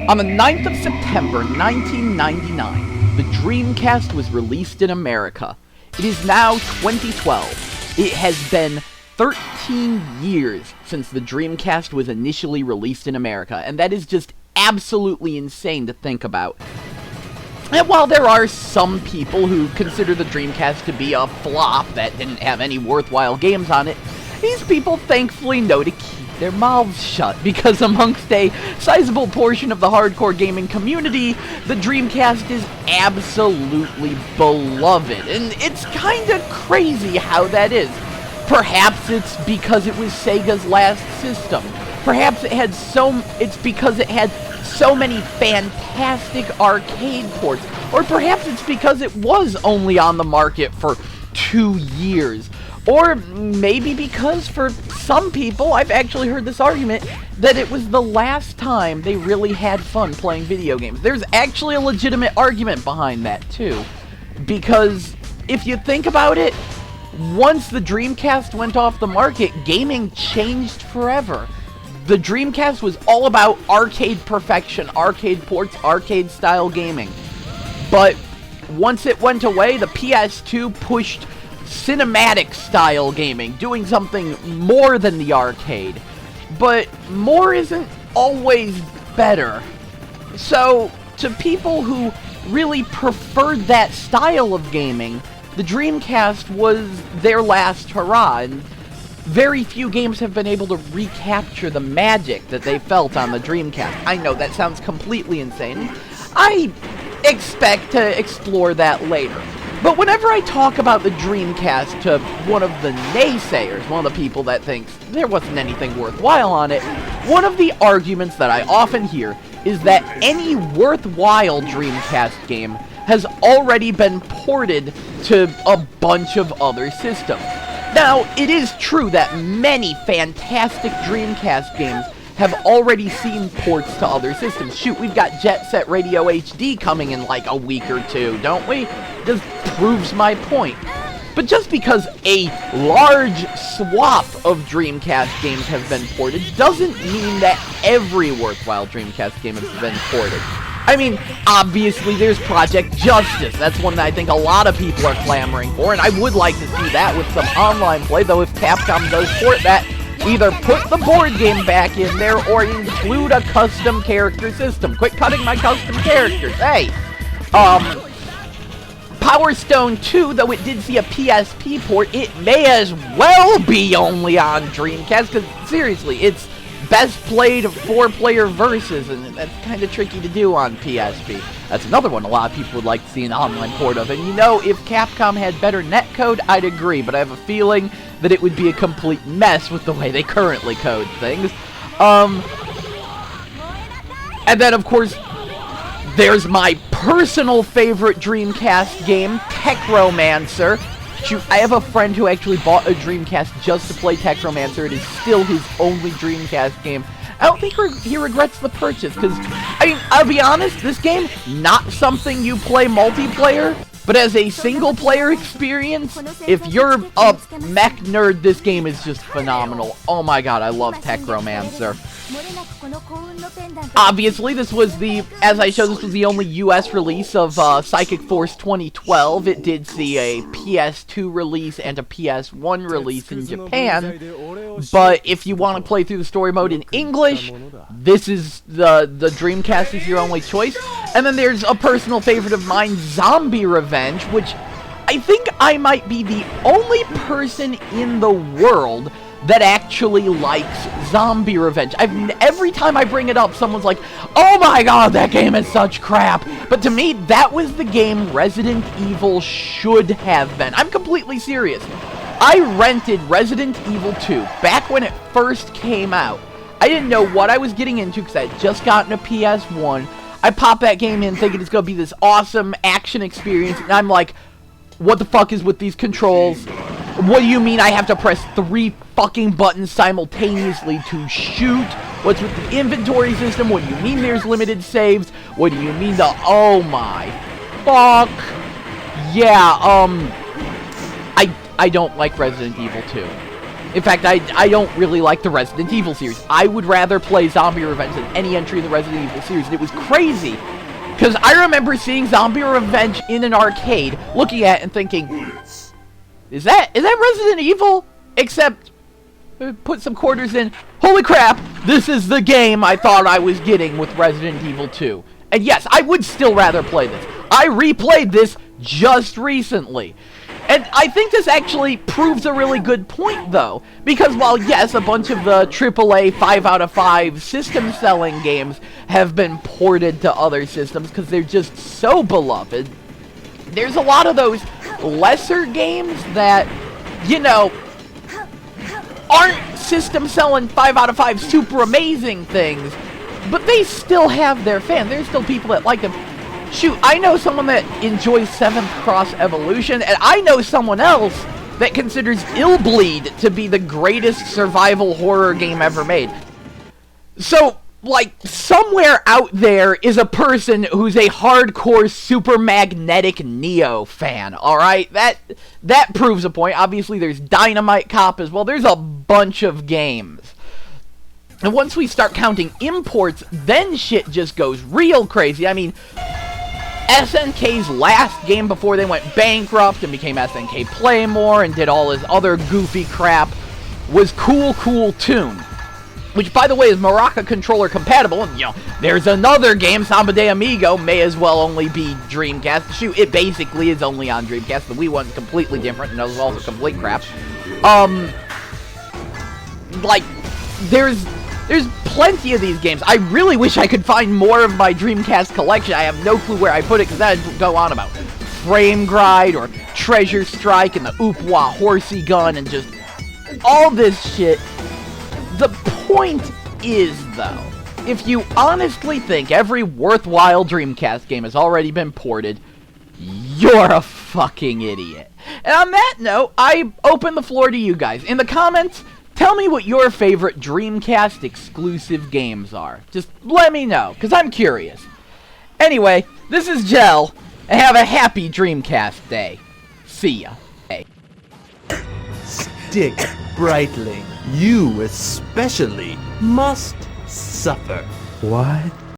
On the 9th of September 1999, the Dreamcast was released in America. It is now 2012. It has been 13 years since the Dreamcast was initially released in America, and that is just absolutely insane to think about. And while there are some people who consider the Dreamcast to be a flop that didn't have any worthwhile games on it, these people thankfully know to keep their mouths shut, because amongst a sizable portion of the hardcore gaming community, the Dreamcast is absolutely beloved, and it's kinda crazy how that is. Perhaps it's because it was Sega's last system. Perhaps it's because it had so many fantastic arcade ports. Or perhaps it's because it was only on the market for 2 years. Or maybe because for some people, I've actually heard this argument, that it was the last time they really had fun playing video games. There's actually a legitimate argument behind that too. Because if you think about it, once the Dreamcast went off the market, gaming changed forever. The Dreamcast was all about arcade perfection, arcade ports, arcade-style gaming. But once it went away, the PS2 pushed cinematic-style gaming, doing something more than the arcade. But more isn't always better. So, to people who really preferred that style of gaming, the Dreamcast was their last hurrah, and very few games have been able to recapture the magic that they felt on the Dreamcast. I know that sounds completely insane. I expect to explore that later. But whenever I talk about the Dreamcast to one of the naysayers, one of the people that thinks there wasn't anything worthwhile on it, one of the arguments that I often hear is that any worthwhile Dreamcast game has already been ported to a bunch of other systems. Now, it is true that many fantastic Dreamcast games have already seen ports to other systems. Shoot, we've got Jet Set Radio HD coming in like a week or two, don't we? Just proves my point. But just because a large swath of Dreamcast games have been ported doesn't mean that every worthwhile Dreamcast game has been ported. I mean, obviously there's Project Justice. That's one that I think a lot of people are clamoring for, and I would like to see that with some online play, though if Capcom does port that, either put the board game back in there or include a custom character system. Quit cutting my custom characters. Hey, Power Stone 2, though it did see a PSP port, it may as well be only on Dreamcast, because seriously, it's best played 4-player versus, and that's kind of tricky to do on PSP. That's another one a lot of people would like to see an online port of, and you know, if Capcom had better netcode, I'd agree, but I have a feeling that it would be a complete mess with the way they currently code things. And then, of course, there's my personal favorite Dreamcast game, Techromancer. Shoot, I have a friend who actually bought a Dreamcast just to play Techromancer. It is still his only Dreamcast game. I don't think he regrets the purchase, because, I mean, I'll be honest, this game, not something you play multiplayer, but as a single-player experience, if you're a mech nerd, this game is just phenomenal. Oh my god, I love Techromancer. Obviously, this was as I showed, this was the only US release of Psychic Force 2012. It did see a PS2 release and a PS1 release in Japan. But if you want to play through the story mode in English, this is the Dreamcast is your only choice. And then there's a personal favorite of mine, Zombie Revenge, which I think I might be the only person in the world that actually likes Zombie Revenge. Every time I bring it up, someone's like, oh my god, that game is such crap. But to me, that was the game Resident Evil should have been. I'm completely serious. I rented Resident Evil 2 back when it first came out. I didn't know what I was getting into because I had just gotten a PS1. I popped that game in thinking it's going to be this awesome action experience, and I'm like, what the fuck is with these controls? What do you mean I have to press 3 fucking buttons simultaneously to shoot? What's with the inventory system? What do you mean there's limited saves? What do you mean oh my fuck? Yeah, I don't like Resident Evil 2. In fact, I don't really like the Resident Evil series. I would rather play Zombie Revenge than any entry in the Resident Evil series, and it was crazy. Because I remember seeing Zombie Revenge in an arcade, looking at it and thinking, is that Resident Evil? Except, put some quarters in, holy crap, this is the game I thought I was getting with Resident Evil 2. And yes, I would still rather play this. I replayed this just recently. And I think this actually proves a really good point, though. Because while, yes, a bunch of the AAA 5 out of 5 system-selling games have been ported to other systems because they're just so beloved, there's a lot of those lesser games that, you know, aren't system-selling 5 out of 5 super amazing things, but they still have their fans. There's still people that like them. Shoot, I know someone that enjoys 7th Cross Evolution, and I know someone else that considers Illbleed to be the greatest survival horror game ever made. So, like, somewhere out there is a person who's a hardcore Super Magnetic Neo fan, alright? That proves a point. Obviously, there's Dynamite Cop as well. There's a bunch of games. And once we start counting imports, then shit just goes real crazy. I mean, SNK's last game before they went bankrupt and became SNK Playmore and did all his other goofy crap was Cool Cool Tune, which, by the way, is Maraca controller compatible. And, you know, there's another game, Samba de Amigo, may as well only be Dreamcast. Shoot, it basically is only on Dreamcast. The Wii one's completely different, and it was also complete crap. Like, there's plenty of these games. I really wish I could find more of my Dreamcast collection. I have no clue where I put it, because that'd go on about Frame Gride, or Treasure Strike, and the Oop-Wah Horsey Gun, and just all this shit. The point is, though, if you honestly think every worthwhile Dreamcast game has already been ported, you're a fucking idiot. And on that note, I open the floor to you guys. In the comments, tell me what your favorite Dreamcast exclusive games are. Just let me know, because I'm curious. Anyway, this is Gel, and have a happy Dreamcast Day. See ya. Hey. Dick Brightling, you especially must suffer. What?